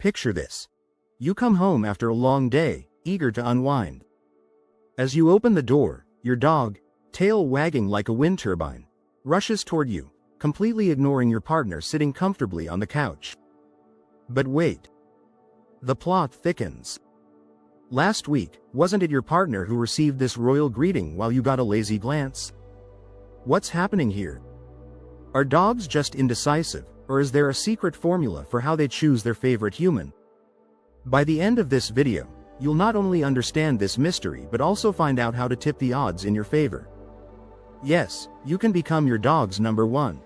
Picture this. You come home after a long day, eager to unwind. As you open the door, your dog, tail wagging like a wind turbine, rushes toward you, completely ignoring your partner sitting comfortably on the couch. But wait. The plot thickens. Last week, wasn't it your partner who received this royal greeting while you got a lazy glance? What's happening here? Are dogs just indecisive, or is there a secret formula for how they choose their favorite human? By the end of this video, you'll not only understand this mystery but also find out how to tip the odds in your favor. Yes, you can become your dog's number one.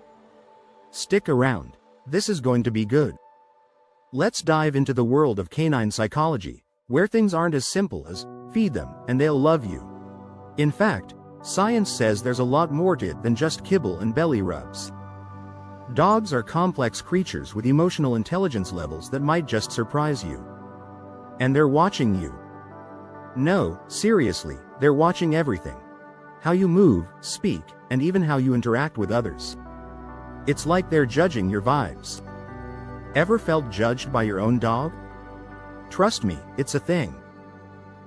Stick around. This is going to be good. Let's dive into the world of canine psychology, where things aren't as simple as feed them and they'll love you. In fact, science says there's a lot more to it than just kibble and belly rubs. Dogs are complex creatures with emotional intelligence levels that might just surprise you. And they're watching you. No, seriously, they're watching everything. How you move, speak, and even how you interact with others. It's like they're judging your vibes. Ever felt judged by your own dog? Trust me, it's a thing.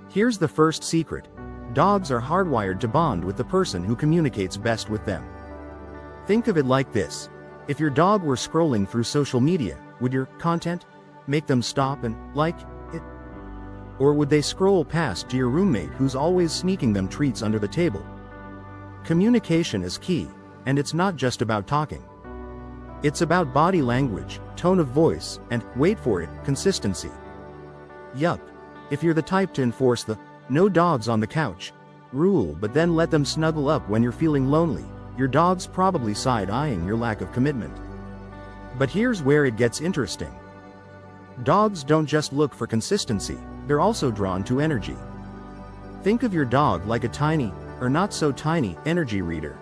Here's the first secret. Dogs are hardwired to bond with the person who communicates best with them. Think of it like this. If your dog were scrolling through social media, would your content make them stop and like it? Or would they scroll past to your roommate who's always sneaking them treats under the table? Communication is key, and it's not just about talking. It's about body language, tone of voice, and, wait for it, consistency. Yup. If you're the type to enforce the "no dogs on the couch" rule but then let them snuggle up when you're feeling lonely, your dog's probably side-eyeing your lack of commitment. But here's where it gets interesting. Dogs don't just look for consistency, they're also drawn to energy. Think of your dog like a tiny, or not so tiny, energy reader.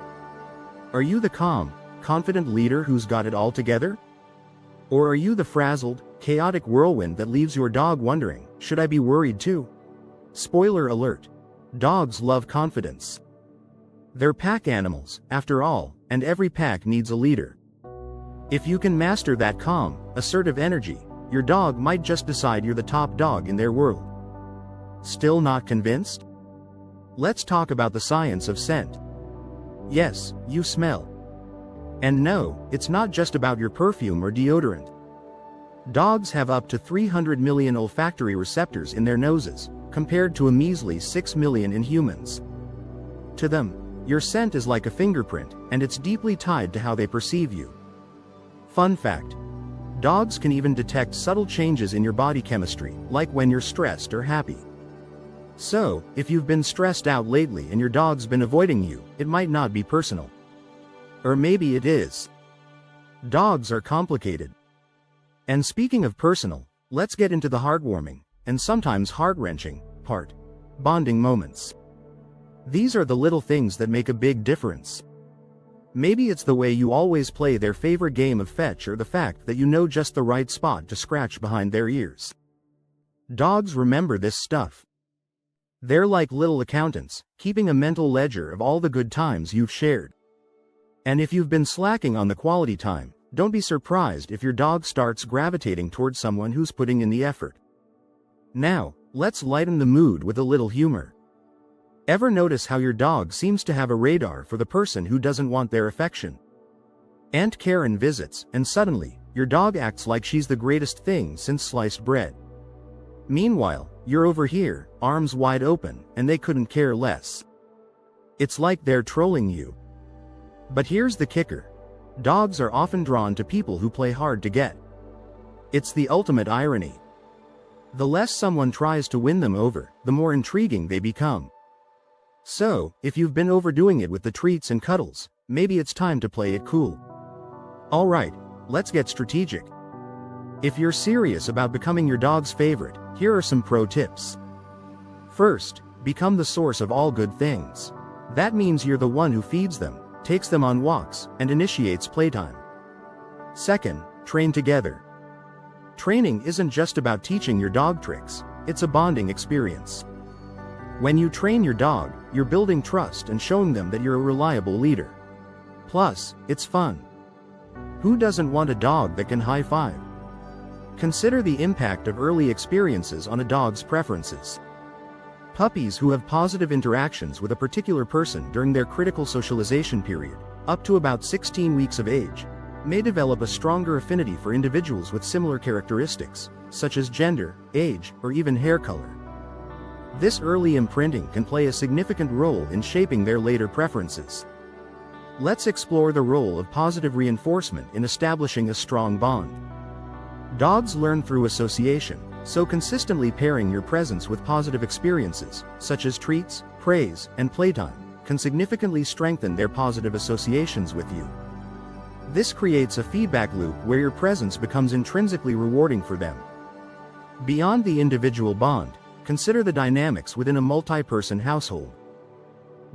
Are you the calm, confident leader who's got it all together? Or are you the frazzled, chaotic whirlwind that leaves your dog wondering, should I be worried too? Spoiler alert. Dogs love confidence. They're pack animals, after all, and every pack needs a leader. If you can master that calm, assertive energy, your dog might just decide you're the top dog in their world. Still not convinced? Let's talk about the science of scent. Yes, you smell. And no, it's not just about your perfume or deodorant. Dogs have up to 300 million olfactory receptors in their noses, compared to a measly 6 million in humans. To them, your scent is like a fingerprint, and it's deeply tied to how they perceive you. Fun fact. Dogs can even detect subtle changes in your body chemistry, like when you're stressed or happy. So, if you've been stressed out lately and your dog's been avoiding you, it might not be personal. Or maybe it is. Dogs are complicated. And speaking of personal, let's get into the heartwarming, and sometimes heart-wrenching, part. Bonding moments. These are the little things that make a big difference. Maybe it's the way you always play their favorite game of fetch or the fact that you know just the right spot to scratch behind their ears. Dogs remember this stuff. They're like little accountants, keeping a mental ledger of all the good times you've shared. And if you've been slacking on the quality time, don't be surprised if your dog starts gravitating towards someone who's putting in the effort. Now, let's lighten the mood with a little humor. Ever notice how your dog seems to have a radar for the person who doesn't want their affection? Aunt Karen visits, and suddenly, your dog acts like she's the greatest thing since sliced bread. Meanwhile, you're over here, arms wide open, and they couldn't care less. It's like they're trolling you. But here's the kicker. Dogs are often drawn to people who play hard to get. It's the ultimate irony. The less someone tries to win them over, the more intriguing they become. So, if you've been overdoing it with the treats and cuddles, maybe it's time to play it cool. Alright, let's get strategic. If you're serious about becoming your dog's favorite, here are some pro tips. First, become the source of all good things. That means you're the one who feeds them, takes them on walks, and initiates playtime. Second, train together. Training isn't just about teaching your dog tricks, it's a bonding experience. When you train your dog, you're building trust and showing them that you're a reliable leader. Plus, it's fun. Who doesn't want a dog that can high-five? Consider the impact of early experiences on a dog's preferences. Puppies who have positive interactions with a particular person during their critical socialization period, up to about 16 weeks of age, may develop a stronger affinity for individuals with similar characteristics, such as gender, age, or even hair color. This early imprinting can play a significant role in shaping their later preferences. Let's explore the role of positive reinforcement in establishing a strong bond. Dogs learn through association, so consistently pairing your presence with positive experiences, such as treats, praise, and playtime, can significantly strengthen their positive associations with you. This creates a feedback loop where your presence becomes intrinsically rewarding for them. Beyond the individual bond, consider the dynamics within a multi-person household.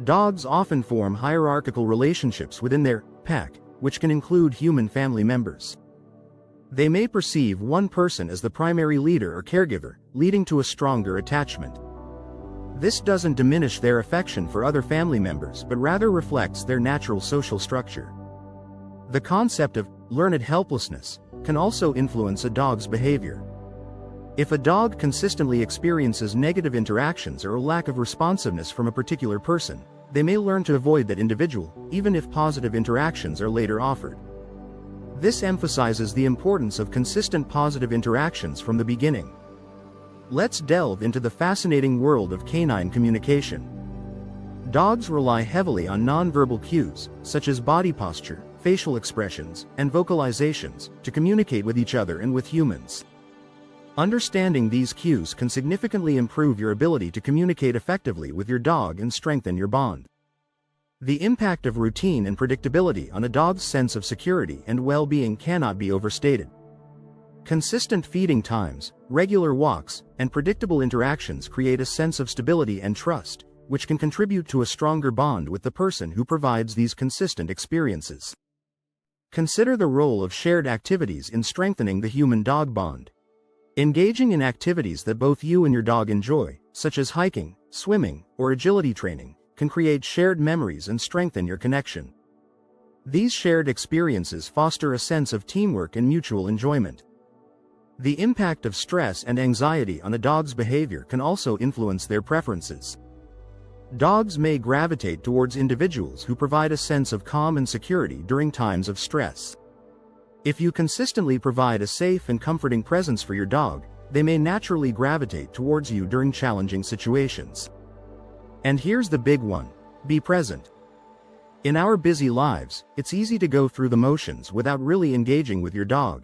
Dogs often form hierarchical relationships within their pack, which can include human family members. They may perceive one person as the primary leader or caregiver, leading to a stronger attachment. This doesn't diminish their affection for other family members but rather reflects their natural social structure. The concept of learned helplessness can also influence a dog's behavior. If a dog consistently experiences negative interactions or a lack of responsiveness from a particular person, they may learn to avoid that individual, even if positive interactions are later offered. This emphasizes the importance of consistent positive interactions from the beginning. Let's delve into the fascinating world of canine communication. Dogs rely heavily on nonverbal cues, such as body posture, facial expressions, and vocalizations, to communicate with each other and with humans. Understanding these cues can significantly improve your ability to communicate effectively with your dog and strengthen your bond. The impact of routine and predictability on a dog's sense of security and well-being cannot be overstated. Consistent feeding times, regular walks, and predictable interactions create a sense of stability and trust, which can contribute to a stronger bond with the person who provides these consistent experiences. Consider the role of shared activities in strengthening the human-dog bond. Engaging in activities that both you and your dog enjoy, such as hiking, swimming, or agility training, can create shared memories and strengthen your connection. These shared experiences foster a sense of teamwork and mutual enjoyment. The impact of stress and anxiety on a dog's behavior can also influence their preferences. Dogs may gravitate towards individuals who provide a sense of calm and security during times of stress. If you consistently provide a safe and comforting presence for your dog, they may naturally gravitate towards you during challenging situations. And here's the big one: be present. In our busy lives, it's easy to go through the motions without really engaging with your dog.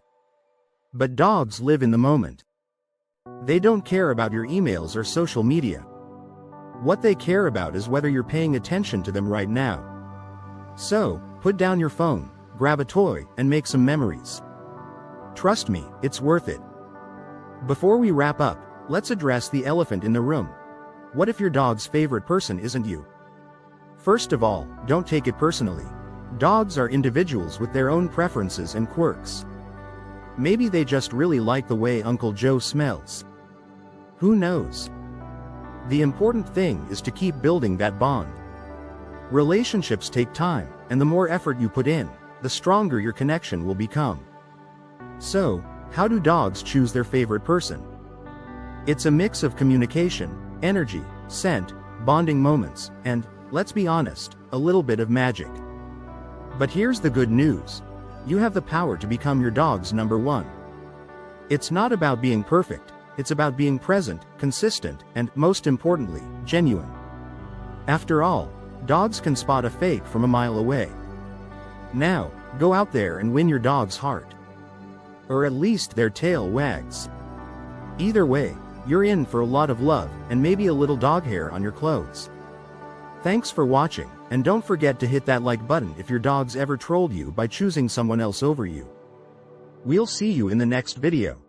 But dogs live in the moment. They don't care about your emails or social media. What they care about is whether you're paying attention to them right now. So, put down your phone, grab a toy, and make some memories. Trust me, it's worth it. Before we wrap up, let's address the elephant in the room. What if your dog's favorite person isn't you? First of all, don't take it personally. Dogs are individuals with their own preferences and quirks. Maybe they just really like the way Uncle Joe smells. Who knows? The important thing is to keep building that bond. Relationships take time, and the more effort you put in, the stronger your connection will become. So, how do dogs choose their favorite person? It's a mix of communication, energy, scent, bonding moments, and, let's be honest, a little bit of magic. But here's the good news. You have the power to become your dog's number one. It's not about being perfect, it's about being present, consistent, and, most importantly, genuine. After all, dogs can spot a fake from a mile away. Now, go out there and win your dog's heart. Or at least their tail wags. Either way, you're in for a lot of love and maybe a little dog hair on your clothes. Thanks for watching, and don't forget to hit that like button if your dog's ever trolled you by choosing someone else over you. We'll see you in the next video.